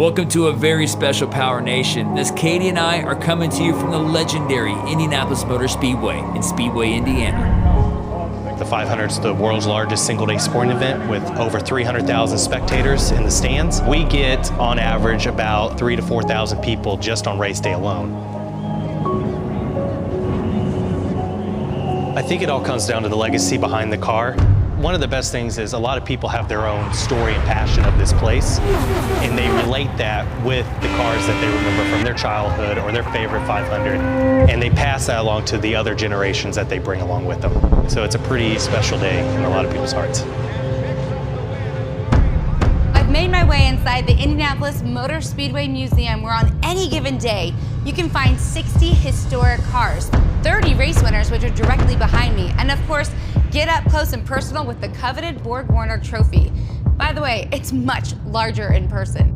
Welcome to a very special Power Nation, as Katie and I are coming to you from the legendary Indianapolis Motor Speedway in Speedway, Indiana. The 500 is the world's largest single-day sporting event with over 300,000 spectators in the stands. We get, on average, about 3,000 to 4,000 people just on race day alone. I think it all comes down to the legacy behind the car. One of the best things is a lot of people have their own story and passion of this place, and they relate that with the cars that they remember from their childhood or their favorite 500, and they pass that along to the other generations that they bring along with them. So it's a pretty special day in a lot of people's hearts. I've made my way inside the Indianapolis Motor Speedway Museum, where on any given day, you can find 60 historic cars, 30 race winners, which are directly behind me, and of course, get up close and personal with the coveted Borg-Warner Trophy. By the way, it's much larger in person.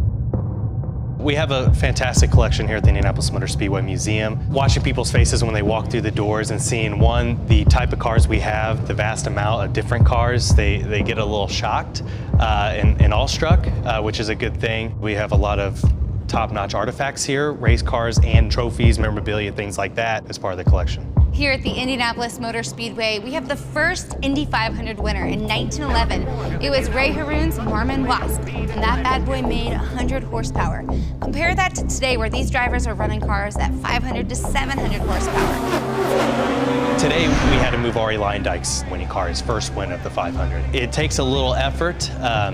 We have a fantastic collection here at the Indianapolis Motor Speedway Museum. Watching people's faces when they walk through the doors and seeing, one, the type of cars we have, the vast amount of different cars, they get a little shocked and awestruck, which is a good thing. We have a lot of top-notch artifacts here, race cars and trophies, memorabilia, things like that as part of the collection. Here at the Indianapolis Motor Speedway, we have the first Indy 500 winner in 1911. It was Ray Haroon's Marmon Wasp, and that bad boy made 100 horsepower. Compare that to today, where these drivers are running cars at 500 to 700 horsepower. Today, we had to move Ari Leyendyke's winning car, his first win of the 500. It takes a little effort.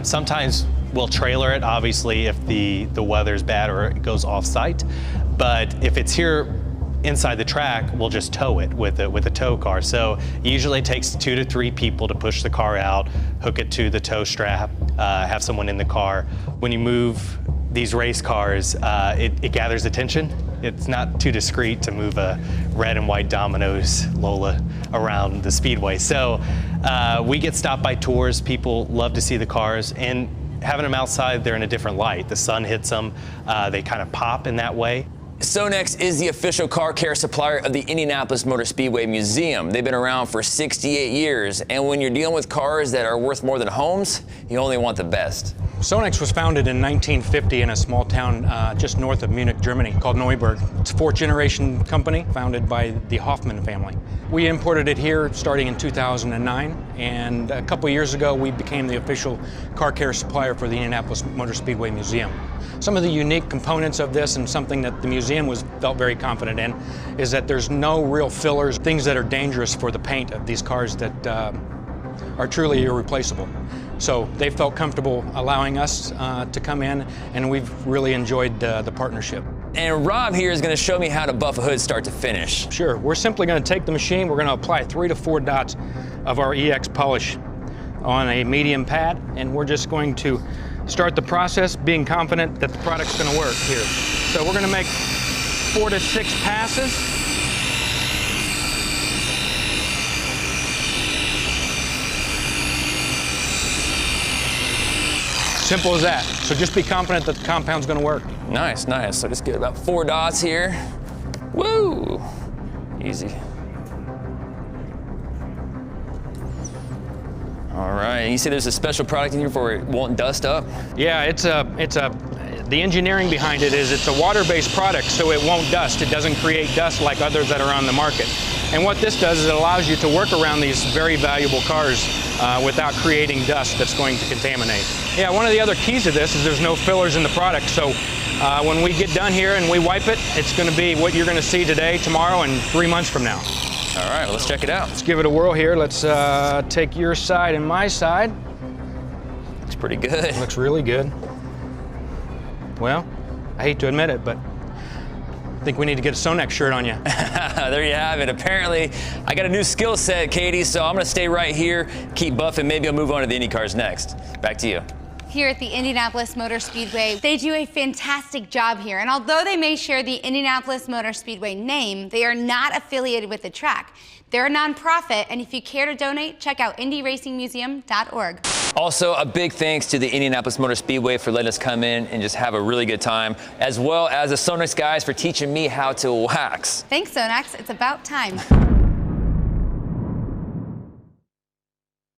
Sometimes we'll trailer it, obviously, if the weather's bad or it goes off-site. But if it's here inside the track, we'll just tow it with a tow car. So it usually takes 2 to 3 people to push the car out, hook it to the tow strap, have someone in the car. When you move these race cars, it gathers attention. It's not too discreet to move a red and white Domino's Lola around the speedway. So we get stopped by tours. People love to see the cars, and having them outside, they're in a different light. The sun hits them, they kind of pop in that way. Sonax is the official car care supplier of the Indianapolis Motor Speedway Museum. They've been around for 68 years, and when you're dealing with cars that are worth more than homes, you only want the best. Sonax was founded in 1950 in a small town just north of Munich, Germany, called Neuburg. It's a 4th-generation company founded by the Hoffman family. We imported it here starting in 2009, and a couple years ago we became the official car care supplier for the Indianapolis Motor Speedway Museum. Some of the unique components of this, and something that the museum felt very confident in, is that there's no real fillers, things that are dangerous for the paint of these cars that are truly irreplaceable. So they felt comfortable allowing us to come in, and we've really enjoyed the partnership. And Rob here is going to show me how to buff a hood start to finish. Sure. We're simply going to take the machine, we're going to apply 3 to 4 dots of our EX polish on a medium pad, and we're just going to start the process being confident that the product's going to work here. So we're going to make 4 to 6 passes. Simple as that. So just be confident that the compound's going to work. Nice, nice. So just get about 4 dots here. Woo! Easy. All right, you say there's a special product in here for it won't dust up? Yeah, the engineering behind it is it's a water-based product, so it won't dust. It doesn't create dust like others that are on the market. And what this does is it allows you to work around these very valuable cars without creating dust that's going to contaminate. Yeah, one of the other keys to this is there's no fillers in the product, so when we get done here and we wipe it, it's going to be what you're going to see today, tomorrow, and 3 months from now. All right, well, let's check it out. Let's give it a whirl here. Let's take your side and my side. Looks pretty good. Looks really good. Well, I hate to admit it, but I think we need to get a Sonax shirt on you. There you have it. Apparently, I got a new skill set, Katie, so I'm going to stay right here, keep buffing. Maybe I'll move on to the Indy cars next. Back to you. Here at the Indianapolis Motor Speedway, they do a fantastic job here. And although they may share the Indianapolis Motor Speedway name, they are not affiliated with the track. They're a nonprofit, and if you care to donate, check out indyracingmuseum.org. Also, a big thanks to the Indianapolis Motor Speedway for letting us come in and just have a really good time, as well as the Sonax guys for teaching me how to wax. Thanks, Sonax. It's about time.